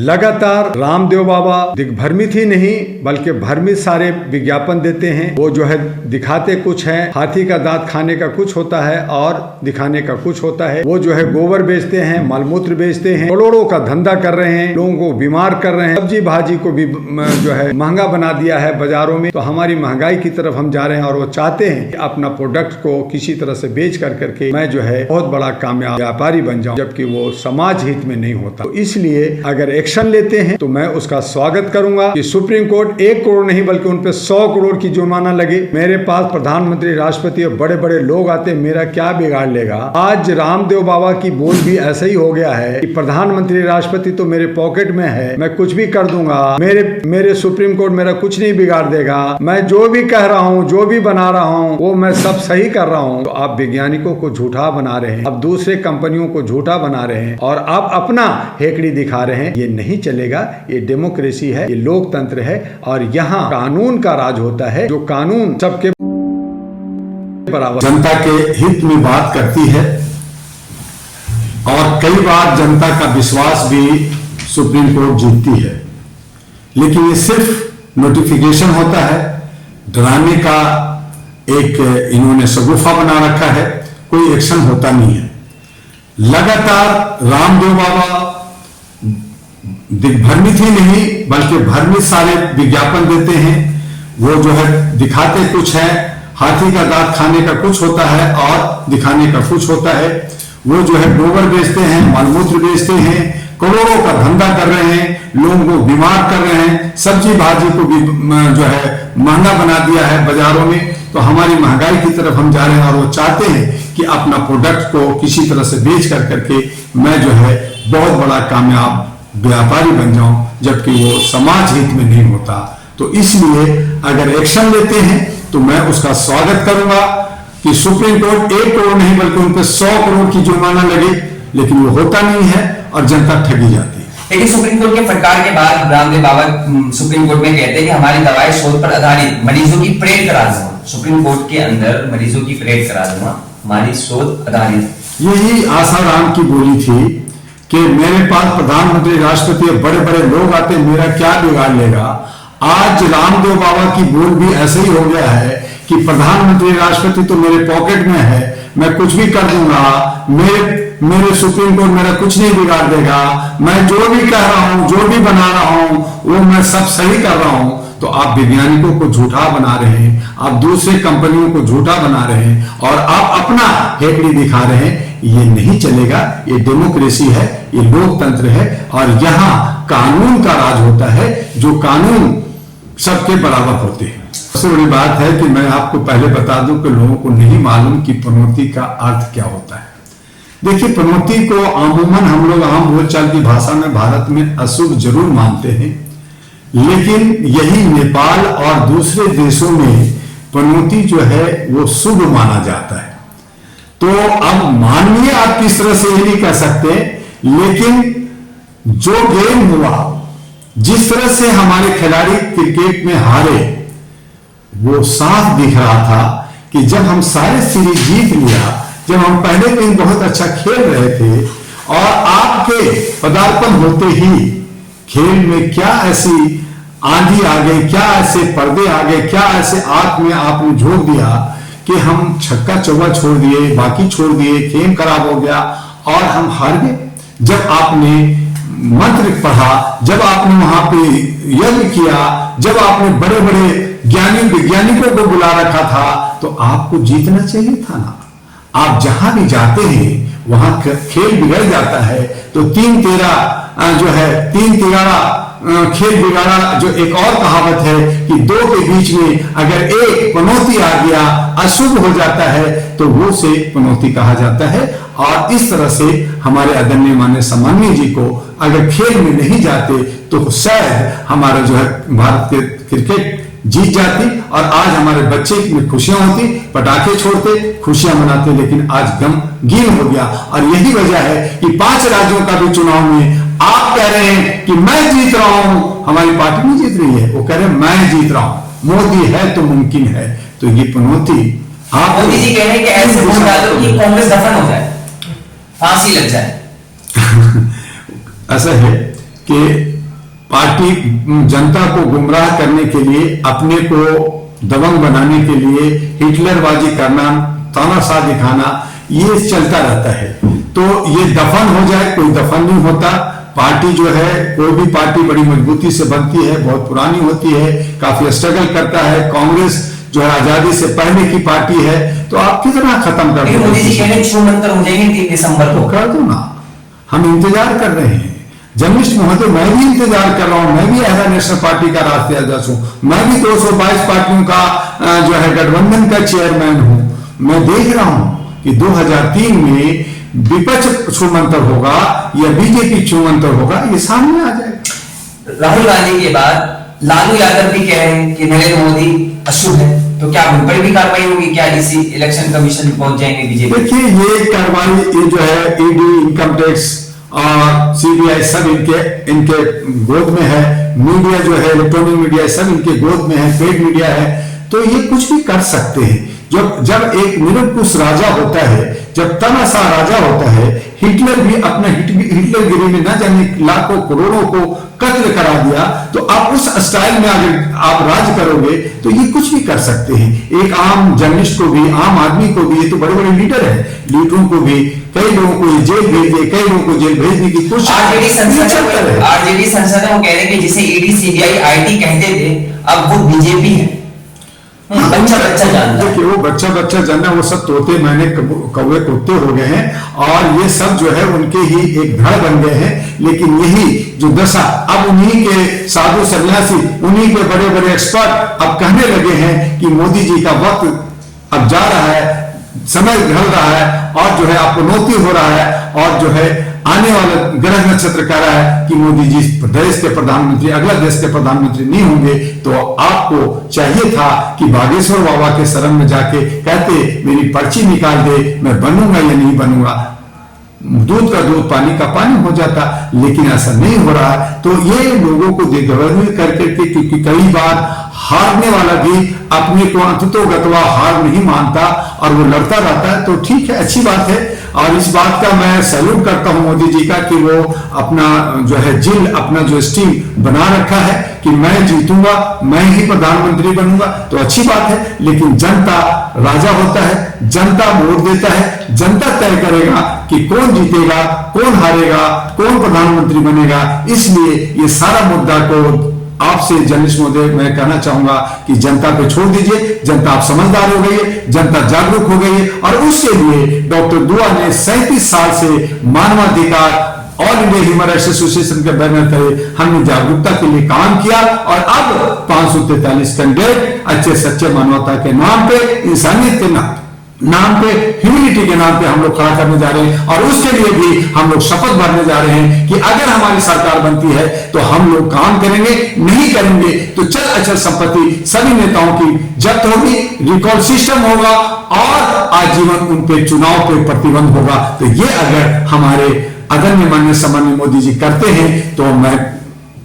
लगातार रामदेव बाबा दिग्भ्रमित ही नहीं बल्कि भ्रमित सारे विज्ञापन देते हैं। वो जो है दिखाते कुछ है, हाथी का दांत खाने का कुछ होता है और दिखाने का कुछ होता है। वो जो है गोबर बेचते हैं, मलमूत्र बेचते हैं, करोड़ों का धंधा कर रहे हैं, लोगों को बीमार कर रहे हैं, सब्जी भाजी को भी जो है महंगा बना दिया है बाजारों में। तो हमारी महंगाई की तरफ हम जा रहे हैं और वो चाहते हैं कि अपना प्रोडक्ट को किसी तरह से बेच करके मैं जो है बहुत बड़ा कामयाब व्यापारी बन जाऊं, जबकि वो समाज हित में नहीं होता। तो इसलिए अगर एक्शन लेते हैं तो मैं उसका स्वागत करूंगा कि सुप्रीम कोर्ट 1 करोड़ नहीं बल्कि उन पे 100 करोड़ की जुर्माना लगे। मेरे पास प्रधानमंत्री, राष्ट्रपति और बड़े बड़े लोग आते, मेरा क्या बिगाड़ लेगा। आज रामदेव बाबा की बोल भी ऐसा ही हो गया है कि प्रधानमंत्री, राष्ट्रपति तो मेरे पॉकेट में है, मैं कुछ भी कर दूंगा, मेरे सुप्रीम कोर्ट मेरा कुछ नहीं बिगाड़ देगा, मैं जो भी कह रहा हूँ, जो भी बना रहा हूँ वो मैं सब सही कर रहा हूँ। तो आप वैज्ञानिकों को झूठा बना रहे हैं, अब दूसरे कंपनियों को झूठा बना रहे हैं और आप अपना हेकड़ी दिखा रहे हैं। ये नहीं चलेगा। ये डेमोक्रेसी है, ये लोकतंत्र है और यहाँ कानून का राज होता है, जो कानून सबके बराबर जनता के हित में बात करती है और कई बार जनता का विश्वास भी सुप्रीम कोर्ट जीतती है। लेकिन ये सिर्फ नोटिफिकेशन होता है, डराने का एक इन्होंने शगुफा बना रखा है, कोई एक्शन होता नहीं है। लगातार रामदेव बाबा दिग्भ्रमित ही नहीं बल्कि भ्रमित सारे विज्ञापन देते हैं। वो जो है दिखाते कुछ है, हाथी का दांत खाने का कुछ होता है और दिखाने का कुछ होता है। वो जो है गोबर बेचते हैं, मलमूत्र बेचते हैं, करोड़ों का धंधा कर रहे हैं, लोगों को बीमार कर रहे हैं, सब्जी भाजी को भी जो है महंगा बना दिया है बाजारों में। तो हमारी महंगाई की तरफ हम जा रहे हैं और वो चाहते हैं कि अपना प्रोडक्ट को किसी तरह से बेच करके मैं जो है बहुत बड़ा कामयाब व्यापारी बन जाऊं, जबकि वो समाज हित में नहीं होता। तो इसलिए अगर एक्शन लेते हैं तो मैं उसका स्वागत करूंगा कि सुप्रीम कोर्ट 1 करोड़ नहीं बल्कि उन पे 100 करोड़ की जुर्माना लगे। लेकिन वो होता नहीं है और जनता ठगी जाती है। लेकिन सुप्रीम कोर्ट के फटकार के बाद रामदेव बाबा सुप्रीम कोर्ट में कहते हैं कि हमारी दवाई शोध पर आधारित, मरीजों की परेड करा दूंगा। सुप्रीम कोर्ट के अंदर मरीजों की परेड करा दूंगा, हमारी शोध आधारित। यही आसाराम की बोली थी कि मेरे पास प्रधानमंत्री, राष्ट्रपति और बड़े बड़े लोग आते, मेरा क्या बिगाड़ लेगा। आज रामदेव बाबा की बोल भी ऐसे ही हो गया है कि प्रधानमंत्री, राष्ट्रपति तो मेरे पॉकेट में है, मैं कुछ भी कर दूंगा, मेरे सुप्रीम कोर्ट मेरा कुछ नहीं बिगाड़ देगा, मैं जो भी कह रहा हूं, जो भी बना रहा हूं वो मैं सब सही कर रहा हूं। तो आप वैज्ञानिकों को झूठा बना रहे हैं, आप दूसरे कंपनियों को झूठा बना रहे हैं और आप अपना हेकड़ी दिखा रहे हैं। ये नहीं चलेगा। ये डेमोक्रेसी है, ये लोकतंत्र है और यहाँ कानून का राज होता है, जो कानून सबके बराबर होते हैं। सबसे बड़ी बात है कि मैं आपको पहले बता दूं कि लोगों को नहीं मालूम कि पनौती का अर्थ क्या होता है। देखिए, पनौती को अमूमन हम लोग आम बोलचाल की भाषा में भारत में अशुभ जरूर मानते हैं, लेकिन यही नेपाल और दूसरे देशों में पनौती जो है वो शुभ माना जाता है। तो अब मानिए आप किस तरह से ये नहीं कह सकते, लेकिन जो गेम हुआ, जिस तरह से हमारे खिलाड़ी क्रिकेट में हारे, वो साफ दिख रहा था कि जब हम सारे सीरीज जीत लिया, जब हम पहले दिन बहुत अच्छा खेल रहे थे और आपके पदार्पण होते ही खेल में क्या ऐसी आंधी आ गई, क्या ऐसे पर्दे आ गए, क्या ऐसे आंख में आपने झोंक दिया कि हम छक्का चौका छोड़ दिए, बाकी छोड़ दिए, गेम खराब हो गया और हम हार गए। जब आपने मंत्र पढ़ा, जब आपने वहां पे यज्ञ किया, जब आपने बड़े बड़े ज्ञानी वैज्ञानिकों को बुला रखा था, तो आपको जीतना चाहिए था ना। आप जहां भी जाते हैं वहां खेल बिगड़ जाता है। तो 3-13 जो है 3-13 खेल बिगाड़ा, जो एक और कहावत है कि 2 के बीच में अगर एक पनौती आ गया, अशुभ हो जाता है, तो वो से पनौती कहा जाता है। और इस तरह से हमारे आदरणीय माननीय सम्माननीय जी को अगर खेल में नहीं जाते तो शायद हमारा जो है भारत के क्रिकेट जीत जाती और आज हमारे बच्चे में खुशियां होती, पटाखे छोड़ते, खुशियां मनाते। लेकिन आज गमगीन हो गया और यही वजह है कि 5 राज्यों का भी चुनाव में आप कह रहे हैं कि मैं जीत रहा हूं, हमारी पार्टी नहीं जीत रही है, वो कह रहे हैं मैं जीत रहा हूं, मोदी है तो मुमकिन है। तो ये पनौती आप मोदी जी कह रहे हैं कि ऐसे वोट डालो कि कांग्रेस दफन हो जाए, फांसी लग जाए। ऐसा है कि पार्टी जनता को गुमराह करने के लिए, अपने को दबंग बनाने के लिए हिटलरबाजी करना, तानाशाह दिखाना, ये चलता रहता है। तो ये दफन हो जाए, कोई दफन नहीं होता। पार्टी जो है, कोई भी पार्टी बड़ी मजबूती से बनती है, बहुत पुरानी होती है, काफी स्ट्रगल करता है। कांग्रेस जो है आजादी से पहले की पार्टी है, तो आप कितना खत्म कर दो। मोदी जी कह रहे हैं छू मंतर हो जाएंगे 3 दिसंबर को। कर दो ना, हम इंतजार कर रहे हैं। जर्नलिस्ट महोदय, मैं भी इंतजार कर रहा हूं। मैं भी ऐसा नेशनल पार्टी का राष्ट्रीय अध्यक्ष हूं। मैं भी 222 पार्टियों का जो है गठबंधन का चेयरमैन हूं। मैं देख रहा हूं कि 2003 में विपक्ष छूमंतर होगा या बीजेपी छूमंतर होगा, ये सामने आ जाएगा। राहुल गांधी के बाद लालू यादव भी कह रहे हैं कि नरेंद्र मोदी अशुभ है, तो क्या उन पर भी कार्रवाई होगी? क्या इसी इलेक्शन कमीशन में पहुंच जाएंगे बीजेपी? देखिए, ये कार्रवाई, ये जो है ईडी, इनकम टैक्स और सीबीआई सब इनके गोद में है। मीडिया जो है, इलेक्ट्रॉनिक मीडिया, सब इनके गोद में है, पेड मीडिया है। तो ये कुछ भी कर सकते हैं। जब एक निरंकुश राजा होता है, जब तानाशाह राजा होता है, हिटलर भी अपना हिटलरगिरी में न जाने लाखों करोड़ों को कत्ल करा दिया, तो आप उस स्टाइल में अगर आप राज करोगे तो ये कुछ भी कर सकते हैं। एक आम जर्नलिस्ट को भी, आम आदमी को भी, ये तो बड़े बड़े लीडर है, लीडरों को भी कई लोगों को जेल भेज दिए, कई लोगों को जेल भेजने की कोशिश। आरजेडी संसद है, वो कह रहे हैं कि जिसे ईडी, सीबीआई, आईटी कहते थे, अब वो बीजेपी है। बच्चा जानना, देखिए, वो बच्चा जानना, वो सब तोते मैंने कौवे कुत्ते हो गए हैं, और ये सब जो है उनके ही एक धड़ बन गए हैं। लेकिन यही जो दशा, अब उन्हीं के साधु सन्यासी, उन्हीं के बड़े बड़े एक्सपर्ट अब कहने लगे हैं कि मोदी जी का वक्त अब जा रहा है, समय ढल रहा है, और जो है अपनौती हो रहा है, और जो है आने वाला ग्रह नक्षत्र कह रहा है कि मोदी जी देश के प्रधानमंत्री, अगला देश के प्रधानमंत्री नहीं होंगे। तो आपको चाहिए था कि बागेश्वर बाबा के शरण में जाके कहते, मेरी पर्ची निकाल दे, मैं बनूंगा या नहीं बनूंगा। दूध का दूध, पानी का पानी हो जाता, लेकिन ऐसा नहीं हो रहा। तो ये लोगों को दिग्भ्रमित करके, क्योंकि कई बार हारने वाला भी अपने को अंततोगत्वा हार नहीं मानता और वो लड़ता रहता है। तो ठीक है, अच्छी बात है, और इस बात का मैं सैल्यूट करता हूं मोदी जी का कि वो अपना जो है जिल, अपना जो स्टीम बना रखा है कि मैं जीतूंगा, मैं ही प्रधानमंत्री बनूंगा। तो अच्छी बात है, लेकिन जनता राजा होता है, जनता वोट देता है, जनता तय करेगा कि कौन जीतेगा, कौन हारेगा, कौन प्रधानमंत्री बनेगा। इसलिए ये सारा मुद्दा को आपसे जर्नलिस्ट महोदय मैं कहना चाहूंगा कि जनता पे छोड़ दीजिए। जनता आप समझदार हो गई है, जनता जागरूक हो गई है, और उसके लिए डॉक्टर दुआ ने 37 साल से मानवाधिकार all India human rights association के बैनर तले हमने जागरूकता के लिए काम किया, और अब 543 कैंडिडेट अच्छे सच्चे मानवता के नाम पे, इंसानियत के नाम पे, ह्यूमैनिटी के नाम पे हम लोग खड़ा करने जा रहे हैं। और उसके लिए भी हम लोग शपथ भरने जा रहे हैं कि अगर हमारी सरकार बनती है तो हम लोग काम करेंगे, नहीं करेंगे तो चल अचल संपत्ति सभी नेताओं की जब्त होगी, रिकॉल सिस्टम होगा, और आजीवन उन पे चुनाव पे प्रतिबंध होगा। तो ये अगर हमारे आदरणीय माननीय सम्माननीय मोदी जी करते हैं तो मैं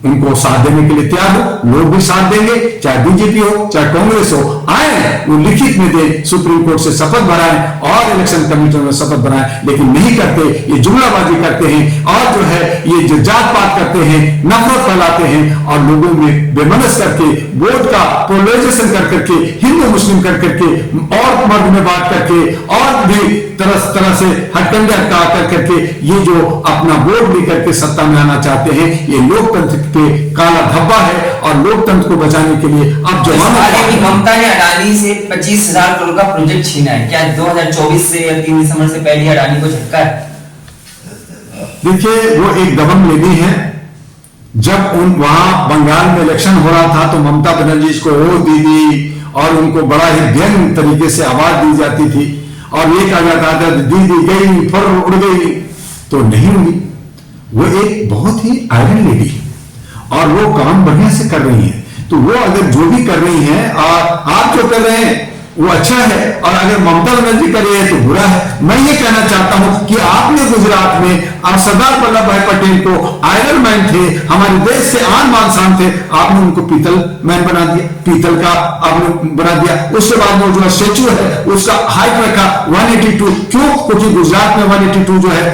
उनको साथ देने के लिए तैयार हो। लोग भी साथ देंगे, चाहे बीजेपी हो, चाहे कांग्रेस हो, आए वो लिखित में दे, सुप्रीम कोर्ट से शपथ बनाएं और इलेक्शन कमीशन में शपथ बनाएं। लेकिन नहीं करते, ये जुमलाबाजी करते हैं, और जो है ये जो जात पात करते हैं, नफरत फैलाते हैं, और लोगों में बेमनस करके, वोट का पोलराइजेशन कर करके, हिंदू मुस्लिम कर करके, और मर्द में बात करके, और भी तरह तरह से हटकंडा कर करके ये जो अपना वोट लेकर के सत्ता में आना चाहते हैं, ये लोकतंत्र के काला धब्बा है। और लोकतंत्र को बचाने के लिए अब जमाना, ममता ने अडानी से 25,000 करोड़ का प्रोजेक्ट छीना है, क्या 2024 से या 3 दिसंबर से पहले अडानी को झटका है? देखिए, वो एक दबंग लेडी है। जब वहां बंगाल में इलेक्शन हो रहा था तो ममता बनर्जी को ओ दीदी, और उनको बड़ा ही व्यंग तरीके से आवाज दी जाती थी, और ये कहा जाता था दीदी गई फर उड़ गई, तो नहीं हुई। वो एक बहुत ही आयरन लेडी है, और वो काम बढ़िया से कर रही है। तो वो अगर जो भी कर रही है, और आप जो कर रहे हैं, वो अच्छा है, और अगर ममता बनर्जी कर रही है तो बुरा है। मैं ये कहना चाहता हूं कि आपने गुजरात में आप सरदार वल्लभ भाई पटेल को आयरन मैन थे, हमारे देश से आन बान शान थे, आपने उनको पीतल मैन बना दिया, पीतल का आपने बना दिया। उसके बाद वो जो स्टेच्यू है उसका हाइट रखा 182, क्यों? क्योंकि गुजरात में 182 जो है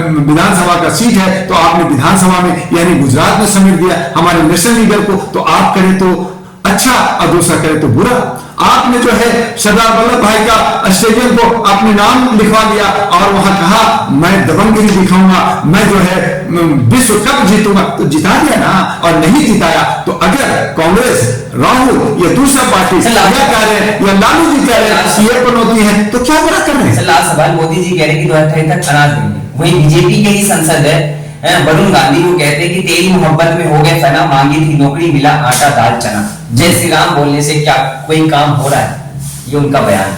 विधानसभा का सीट है, तो आपने विधानसभा में यानी गुजरात में समेट दिया हमारे नेशनल लीडर को। तो आप करें तो अच्छा और दूसरा करे तो बुरा। आपने जो है सरदार वल्लभ भाई का स्टेडियम को अपने नाम लिखवा दिया और वहां कहा मैं दबंगगिरी दिखाऊंगा, मैं जो है विश्व कप जीतूंगा। तो जिता दिया ना, और नहीं जिताया तो अगर कांग्रेस, राहुल या दूसरा पार्टी या कह रहे हैं या लालू जी कह रहे हैं सीए पनौती है, तो क्या बुरा कर रहे हैं? लास्ट सवाल, मोदी जी कह रहे हैं कि 2028 तक अनाज देंगे, वही बीजेपी के ही सांसद है वरुण गांधी वो कहते हैं कि तेरी मोहब्बत में हो गए फना, मांगी थी नौकरी मिला आटा दाल चना। जय श्री राम बोलने से क्या कोई काम हो रहा है? ये उनका बयान,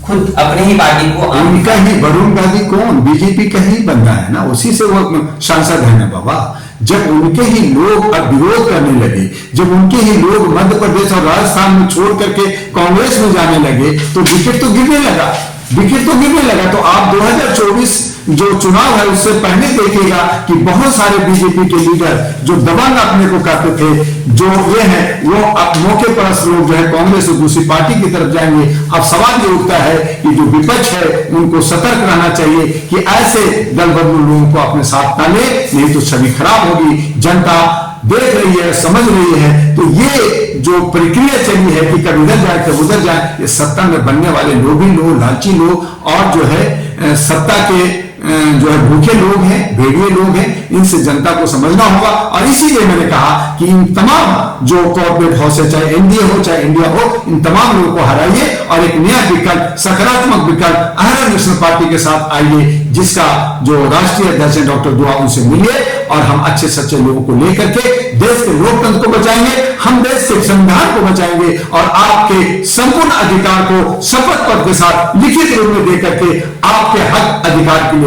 खुद अपने ही पार्टी को। उनका ही वरुण गांधी कौन? बीजेपी का ही बंदा है ना, उसी से वो सांसद है ना बाबा। जब उनके ही लोग अब विरोध करने लगे, जब उनके ही लोग मध्य प्रदेश और राजस्थान में छोड़ करके कांग्रेस में जाने लगे, तो विकेट तो गिरने लगा, विकेट तो गिरने लगा। तो आप 2024 जो चुनाव है उससे पहले देखिएगा कि बहुत सारे बीजेपी के लीडर जो दबंग अपने को कहते थे, जो ये है वो अब मौके पर लोग जो है कांग्रेस और दूसरी पार्टी की तरफ जाएंगे। अब सवाल ये उठता है कि जो विपक्ष है उनको सतर्क रहना चाहिए कि ऐसे दल बदलू लोगों को अपने साथ न ले, नहीं तो छवि खराब होगी। जनता देख रही है, समझ रही है। तो ये जो प्रक्रिया चली है कि कभी इधर जाए कभी उधर जाए, ये सत्ता में बनने वाले लोभी लोग, लालची लोग और जो है सत्ता के जो है भूखे लोग हैं, भेड़िए लोग हैं, इनसे जनता को समझना होगा। और इसीलिए मैंने कहा कि इन तमाम जो कॉर्पोरेट हाउस है, चाहे एनडीए हो चाहे इंडिया हो, इन तमाम लोगों को हराइए और एक नया विकल्प, सकारात्मक विकल्प अहम नेशनल पार्टी के साथ आइए, जिसका जो राष्ट्रीय अध्यक्ष है डॉक्टर दुआ, उनसे मिलिए और हम अच्छे सच्चे लोगों को लेकर के देश के लोकतंत्र को बचाएंगे, हम देश के संविधान को बचाएंगे और आपके संपूर्ण अधिकार को शपथ पत्र के साथ लिखित रूप में देकर के आपके हक अधिकार के लिए